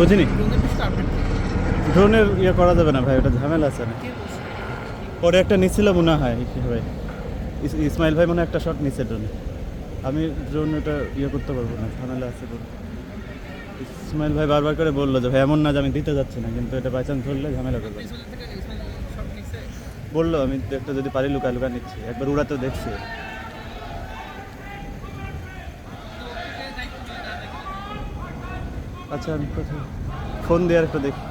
বুঝিনি। ড্রোনের ইয়ে করা যাবে না ভাই, ওটা ঝামেলা আছে না। পরে একটা নিচ্ছিল মনে হয় ভাই, ইসমাইল ভাই মনে হয় একটা শট নিচ্ছে ড্রোনে। আমি ড্রোন ওটা ইয়ে করতে পারবো না, ঝামেলা আছে পুরো। ইসমাইল ভাই বারবার করে বললো যে ভাই এমন না যে আমি দিতে যাচ্ছি না, কিন্তু এটা বাই চান্স ধরলে ঝামেলা করবে। বললো আমি একটা যদি পারি লুকা লুকা নিচ্ছি, একবার উড়াতেও দেখছি। আচ্ছা আমি কোথায় ফোন দিয়ে আর একটা দেখি।